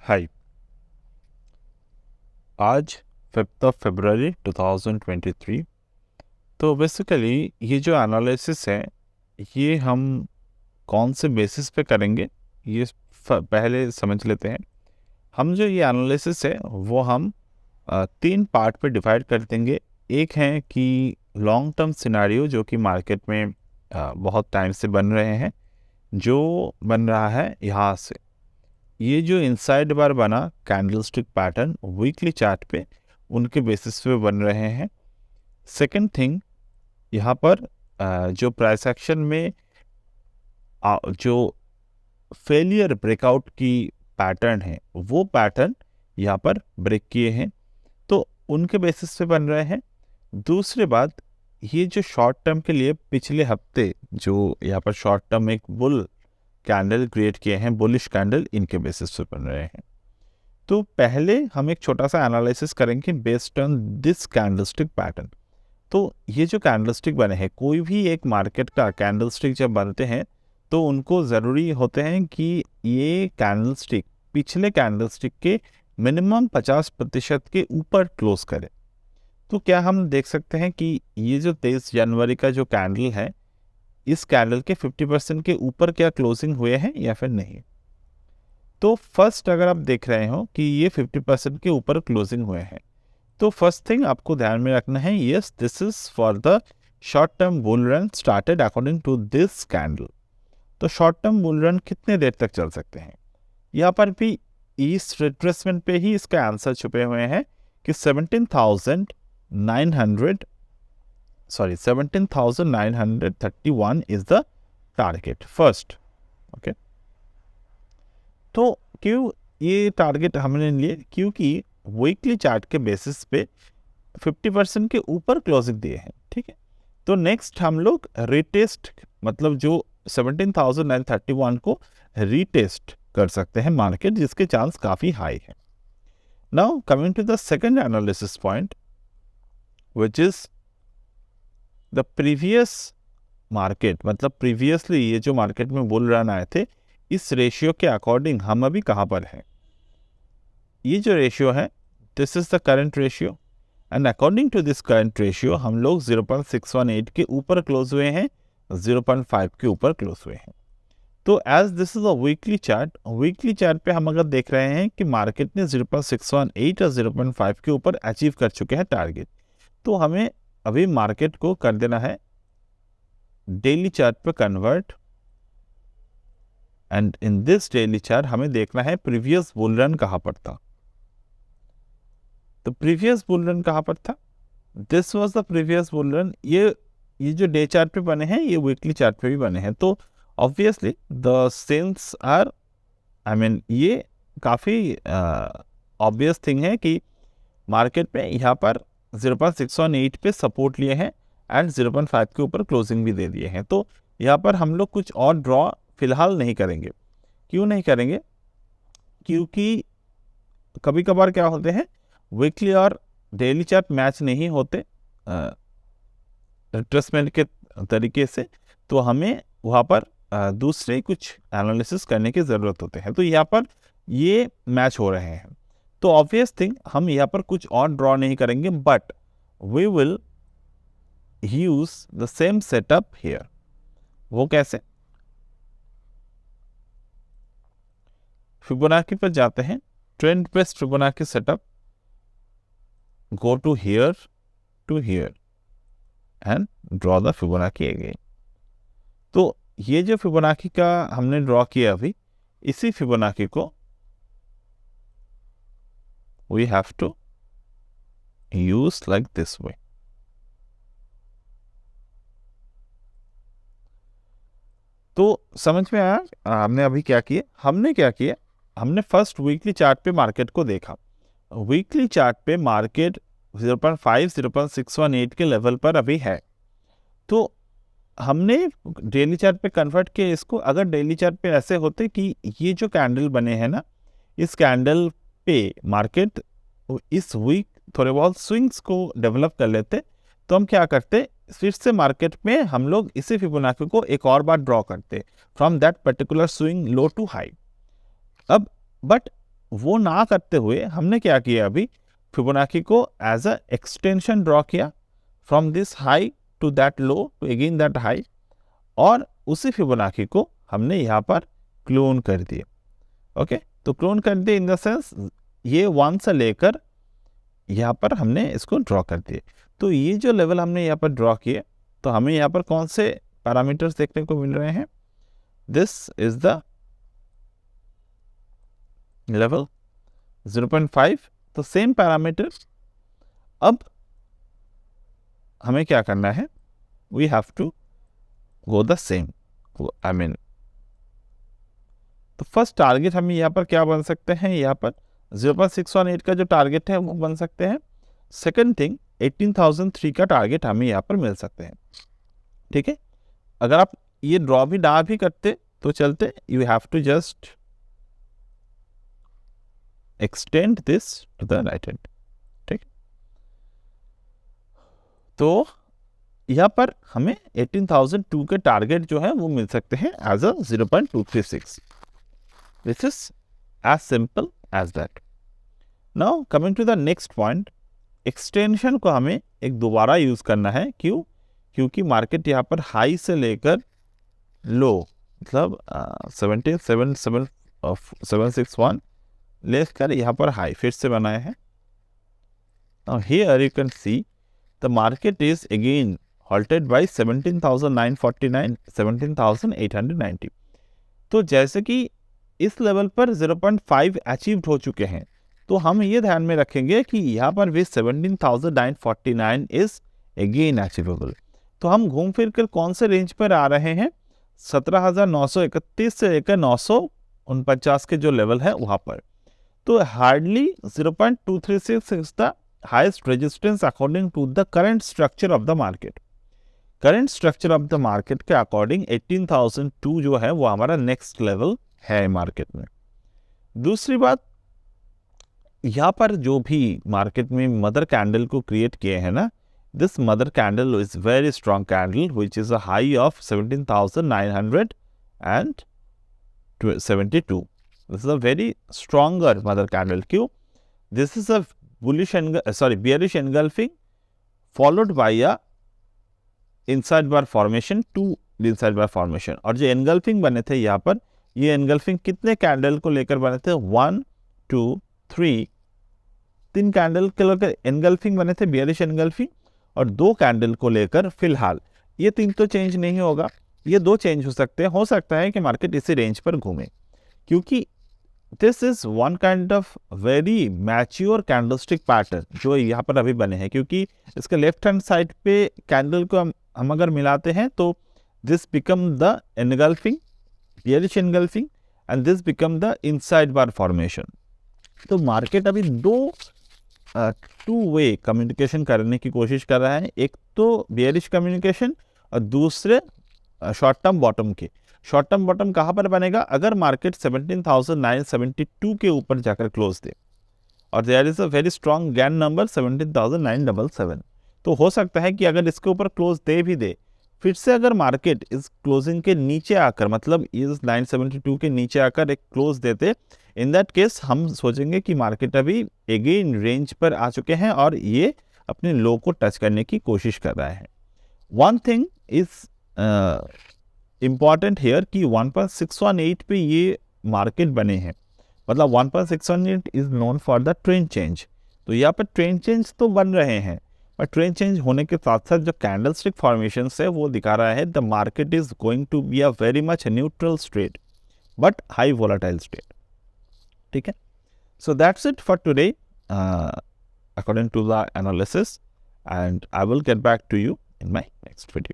हाय। आज 5 फरवरी 2023। तो बेसिकली ये जो एनालिसिस है ये हम कौन से बेसिस पे करेंगे ये पहले समझ लेते हैं। हम जो ये एनालिसिस है वो हम 3 पार्ट पे डिवाइड कर देंगे। एक है कि लॉन्ग टर्म सिनारियो जो कि मार्केट में बहुत टाइम से बन रहे हैं, जो बन रहा है यहाँ से ये जो इनसाइड बार बना कैंडलस्टिक पैटर्न वीकली चार्ट पे उनके बेसिस पे बन रहे हैं। सेकंड थिंग, यहाँ पर जो प्राइस एक्शन में जो फेलियर ब्रेकआउट की पैटर्न है वो पैटर्न यहाँ पर ब्रेक किए हैं, तो उनके बेसिस पे बन रहे हैं। दूसरी बात, ये जो शॉर्ट टर्म के लिए पिछले हफ्ते जो यहाँ पर शॉर्ट टर्म एक बुल कैंडल क्रिएट किए हैं, बुलिश कैंडल, इनके बेसिस पे बन रहे हैं। तो पहले हम एक छोटा सा एनालिसिस करेंगे based on this candlestick pattern. तो ये जो कैंडलस्टिक बने हैं, कोई भी एक मार्केट का कैंडलस्टिक जब बनते हैं तो उनको ज़रूरी होते हैं कि ये कैंडलस्टिक पिछले कैंडलस्टिक के मिनिमम 50% के ऊपर क्लोज करे। तो क्या हम देख सकते हैं कि ये जो 23 जनवरी का जो कैंडल है, इस कैंडल के 50% के ऊपर क्या क्लोजिंग हुए हैं या फिर नहीं। तो फर्स्ट अगर आप देख रहे हो कि ये 50% के ऊपर क्लोजिंग हुए हैं, तो फर्स्ट थिंग आपको ध्यान में रखना है, yes this is for the short term bull run started according to this candle. तो शॉर्ट टर्म बुल रन कितने देर तक चल सकते हैं, यहाँ पर भी इस रिट्रेसमेंट पे ही इसका आंसर छुपे हुए हैं कि 17,931 is the target first. Okay, तो क्यों ये टारगेट हमने लिए, क्योंकि वीकली चार्ट के बेसिस पे 50% के ऊपर क्लोजिंग दिए हैं। ठीक है, तो नेक्स्ट हम लोग रीटेस्ट, मतलब जो 17,931 को रीटेस्ट कर सकते हैं मार्केट, जिसके चांस काफ़ी हाई है। Now coming to the second analysis point which is the previous market, मतलब प्रीवियसली ये जो मार्केट में बुल रन आए थे, इस रेशियो के अकॉर्डिंग हम अभी कहाँ पर हैं। ये जो रेशियो है, this is the current ratio, and according to this current ratio हम लोग 0.618 के ऊपर क्लोज हुए हैं, 0.5 के ऊपर क्लोज हुए हैं। तो as this is a weekly chart पे हम अगर देख रहे हैं कि मार्केट ने 0.618 और 0.5 के ऊपर अचीव कर चुके हैं टारगेट, तो हमें अभी मार्केट को कर देना है डेली चार्ट पे convert, and in this daily chart हमें देखना है प्रीवियस बुल रन कहाँ पर था। तो प्रीवियस बुल रन कहाँ पर था, this was the previous bull run. ये जो डे चार्ट पे बने हैं, ये वीकली चार्ट पे भी बने हैं। तो obviously the sense are, I mean ये काफ़ी ऑब्वियस थिंग है कि मार्केट पे यहाँ पर 0.618 पे सपोर्ट लिए हैं एंड 0.5 के ऊपर क्लोजिंग भी दे दिए हैं। तो यहाँ पर हम लोग कुछ और ड्रॉ फिलहाल नहीं करेंगे। क्यों नहीं करेंगे, क्योंकि कभी कभार क्या होते हैं, वीकली और डेली चार्ट मैच नहीं होते रिट्रेसमेंट के तरीके से, तो हमें वहाँ पर दूसरे कुछ एनालिसिस करने की ज़रूरत होते हैं। तो यहाँ पर ये मैच हो रहे हैं, तो ऑब्वियस थिंग हम यहाँ पर कुछ और ड्रॉ नहीं करेंगे, but we will use the same setup here. वो कैसे, फिबोनाची पर जाते हैं, trend based Fibonacci setup, go to here and draw the Fibonacci again. तो ये जो फिबोनाची का हमने ड्रॉ किया अभी, इसी फिबोनाची को we have to use like this way। तो समझ में आया हमने अभी क्या किया, हमने फर्स्ट वीकली चार्ट पे मार्केट को देखा। वीकली चार्ट पे मार्केट 0.5 0.618 के लेवल पर अभी है, तो हमने डेली चार्ट पे कन्वर्ट किया इसको। अगर डेली चार्ट पे ऐसे होते कि ये जो कैंडल बने हैं ना, इस कैंडल पे मार्केट इस वीक थोड़े बहुत स्विंग्स को डेवलप कर लेते, तो हम क्या करते, फिर से मार्केट में हम लोग इसी फिबोनाची को एक और बार ड्रॉ करते from that particular swing low to high. अब बट वो ना करते हुए हमने क्या किया, अभी फिबोनाची को एज अ एक्सटेंशन ड्रॉ किया from this high to that low to again that high, और उसी फिबोनाची को हमने यहाँ पर क्लोन कर दिए। ओके, तो क्लोन कर दिए इन द सेंस ये 1 से लेकर यहाँ पर हमने इसको ड्रॉ कर दिए। तो ये जो लेवल हमने यहाँ पर ड्रॉ किए, तो हमें यहाँ पर कौन से पैरामीटर्स देखने को मिल रहे हैं? दिस इज द लेवल 0.5, तो सेम पैरामीटर। अब हमें क्या करना है, we have to go the same, I mean तो फर्स्ट टारगेट हमें यहाँ पर क्या बन सकते हैं, यहाँ पर 0.618 का जो टारगेट है वो बन सकते हैं। सेकंड थिंग 18,003 का टारगेट हमें यहाँ पर मिल सकते हैं। ठीक है, अगर आप ये ड्रॉ भी ना भी करते तो चलते, you have to just extend this to the right hand. ठीक, तो यहाँ पर हमें 18,002 के टारगेट जो है वो मिल सकते हैं as a 0.236। This is as simple as that. Now coming to the next point, extension को हमें एक दोबारा यूज करना है। क्यों? क्योंकि मार्केट यहाँ पर हाई से लेकर लो, मतलब 17,761 लेकर यहाँ पर हाई फिर से बनाए हैं। Now here you can see the market is again halted by 17,949, 17,890। तो जैसे कि इस लेवल पर 0.5 अचीव्ड हो चुके हैं, तो हम ये ध्यान में रखेंगे कि यहाँ पर भी 17,949 इज अगेन अचीवेबल। तो हम घूम फिर कर कौन से रेंज पर आ रहे हैं, 17,931 से लेकर 949 के जो लेवल है वहाँ पर। तो hardly 0.236 is the highest resistance according to the current structure of the market. Current structure of the market के अकॉर्डिंग 18,002 जो है वो हमारा नेक्स्ट लेवल है मार्केट में। दूसरी बात, यहाँ पर जो भी मार्केट में मदर कैंडल को क्रिएट किए हैं ना, this mother candle is very strong candle which is a high of 17,972। This is a very stronger mother candle. क्यों? This is a bearish engulfing followed by a inside bar formation, two inside bar formation। और जो engulfing बने थे यहाँ पर, ये engulfing कितने candle को लेकर बने थे? 1, 2, 3, 3 कैंडल के लेकर engulfing बने थे, bearish engulfing, और 2 कैंडल को लेकर फिलहाल ये 3 तो चेंज नहीं होगा, ये 2 चेंज हो सकते हैं। हो सकता है कि मार्केट इसी रेंज पर घूमे, क्योंकि this is one kind of very mature candlestick pattern जो यहाँ पर अभी बने हैं। क्योंकि इसके लेफ्ट हैंड साइड पे कैंडल को हम अगर मिलाते हैं तो this become the engulfing, bearish engulfing, and this become the inside bar formation. तो मार्केट अभी 2 वे कम्युनिकेशन करने की कोशिश कर रहा है, एक तो बियरिश कम्युनिकेशन और दूसरे शॉर्ट टर्म बॉटम के। शॉर्ट टर्म बॉटम कहाँ पर बनेगा? अगर मार्केट 17,972 के ऊपर जाकर क्लोज दे, और there is a very strong Gann number 17,977। तो हो सकता है कि अगर इसके ऊपर क्लोज दे भी दे, फिर से अगर मार्केट इस क्लोजिंग के नीचे आकर, मतलब इस 972 के नीचे आकर एक क्लोज देते, इन दैट केस हम सोचेंगे कि मार्केट अभी अगेन रेंज पर आ चुके हैं और ये अपने लो को टच करने की कोशिश कर रहा है। One thing is important hair कि 1.618 पे ये मार्केट बने हैं, मतलब 1.618 is known for the trend change. तो यहाँ पर ट्रेंड चेंज तो बन रहे हैं, पर ट्रेंड चेंज होने के साथ साथ जो कैंडलस्टिक फॉर्मेशन है वो दिखा रहा है the market is going to be a very much neutral state but high volatile state. ठीक है, so that's it for today according to the analysis, and I will get back to you in my next video.